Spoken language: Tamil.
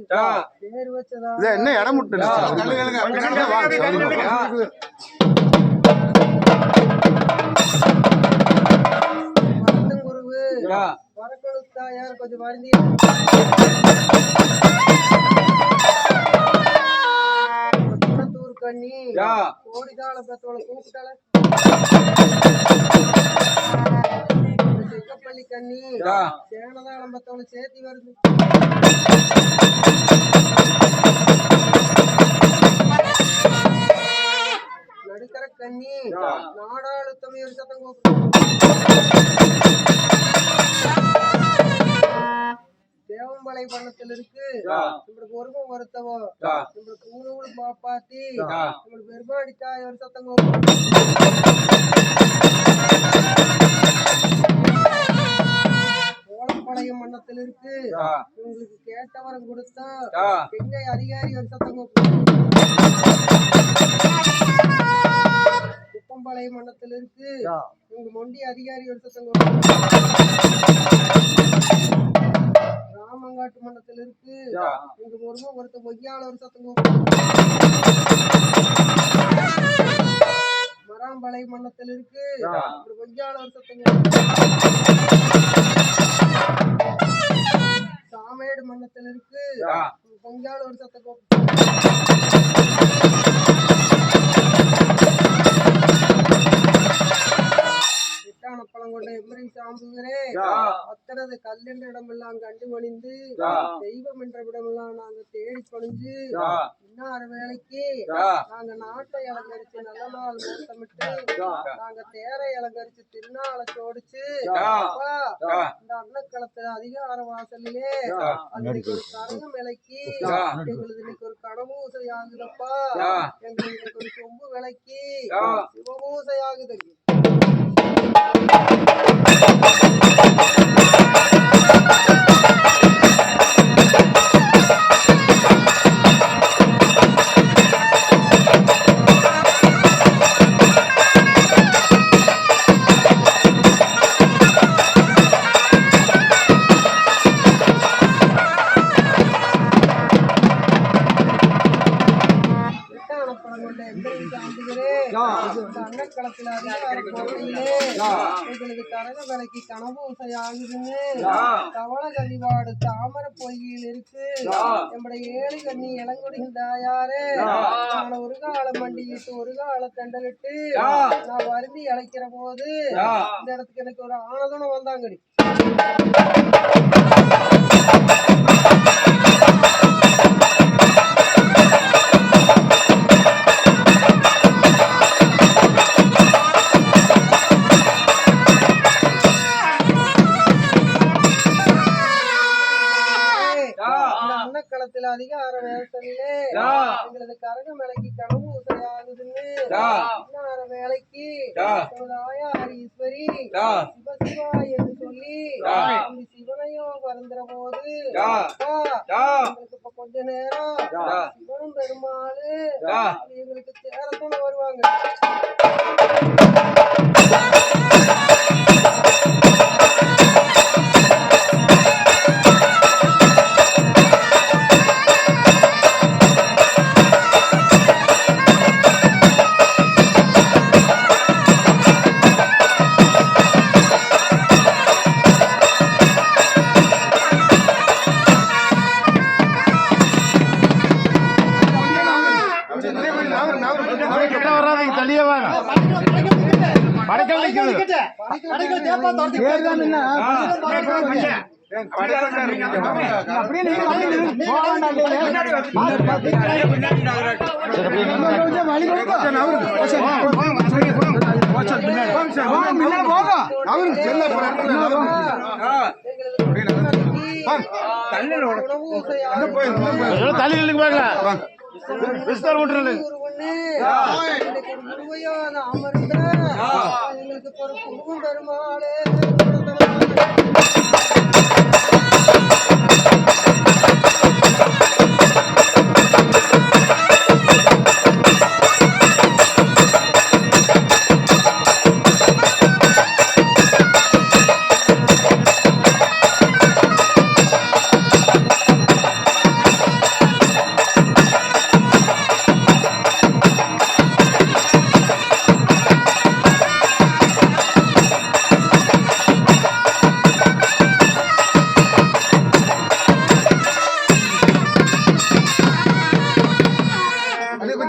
பேர் வச்சதா என்ன இடம் முட்டு குருவு வரக்கொழுத்தா யார் கொஞ்சம் வருந்தி கண்ணி கோடிதாள பெத்தோட கூப்பிட்டால செக்கப்பள்ளி கண்ணி சேனதாளம் பெத்தோட சேர்த்தி வருது நடுக்கர கண்ணி நாடாளு தமிழ் சத்தம் தேவம்பளை பண்ணத்தில் இருக்கு நம்மளுக்கு ஒருவம் வருத்தவோ நம்மளுக்கு ஊனூடு பாப்பாத்தி நம்மளுக்கு பெருமாடித்தா ஒரு சத்தம் கோலப்பாளையம் மன்னத்தில் இருக்கு உங்களுக்கு கேட்டவரம் கொடுத்தா எங்க அதிகாரி ஒரு சத்தம் குப்பம்பாளையம் மன்னத்தில் இருக்கு உங்க மொண்டி அதிகாரி ஒரு சத்தம் ராமங்காட்டு மண்டலத்தில் இருக்கு இங்க ஒருத்த பொய்யால ஒரு சத்தம் மராம்பளை மண்டலத்தில் இருக்கு ஒரு பொய்யால ஒரு சத்தம் சாமேடு மண்டலத்தில் இருக்கு பொய்யால ஒரு சத்தம் பழங்கொண்ட எம்மரி சாம்புகிறே அத்தனது கல்லென்ற இடமெல்லாம் கண்டு மணிந்து தெய்வம் என்ற இடமெல்லாம் நாங்க தேடி பணிஞ்சு இன்னார வேலைக்கு நாங்க நாட்டை அலங்கரிச்சு நல்ல நாள் மூத்தமிட்டு நாங்க தேரை அலங்கரிச்சு திருநாளை சோடிச்சு இந்த அன்னக்களத்துல அதிகார வாசலிலே அன்னைக்கு ஒரு கரகம் விலைக்கு எங்களுக்கு இன்னைக்கு ஒரு கடவுசை ஆகுதப்பா எங்களுக்கு இன்னைக்கு ஒரு சொம்பு விலைக்கு சிவபூசை ஆகுது அன்னக்களத்துல அதிகார கோட்டையிலே எங்களது கரக விலைக்கு கனபூசை ஆகுதுன்னு கவல கழிவாடு தாமர பொய்யில் இருக்கு நம்முடைய ஏழு கண்ணி இளங்குடிகள் தாயாரு நான் ஒரு காலம் மண்டிட்டு ஒரு கால தண்டலிட்டு நான் வருந்தி அழைக்கிற போது இந்த இடத்துக்கு எனக்கு ஒரு ஆனதனம் வந்தாங்கடி அன்னக்களத்துல அதிகார வேலையிலே எங்களது கரக மேலைக்கு கனவு ஆகுதுன்னு இன்னார வேலைக்கு ஆயாரீஸ்வரி சிவசிவா என்று சொல்லி சிவனையும் வருந்துற போது எங்களுக்கு இப்ப கொஞ்ச நேரம் சிவனும் பெருமாளு எங்களுக்கு சேரத்தோட வருவாங்க எங்களுக்கு பெருமாளே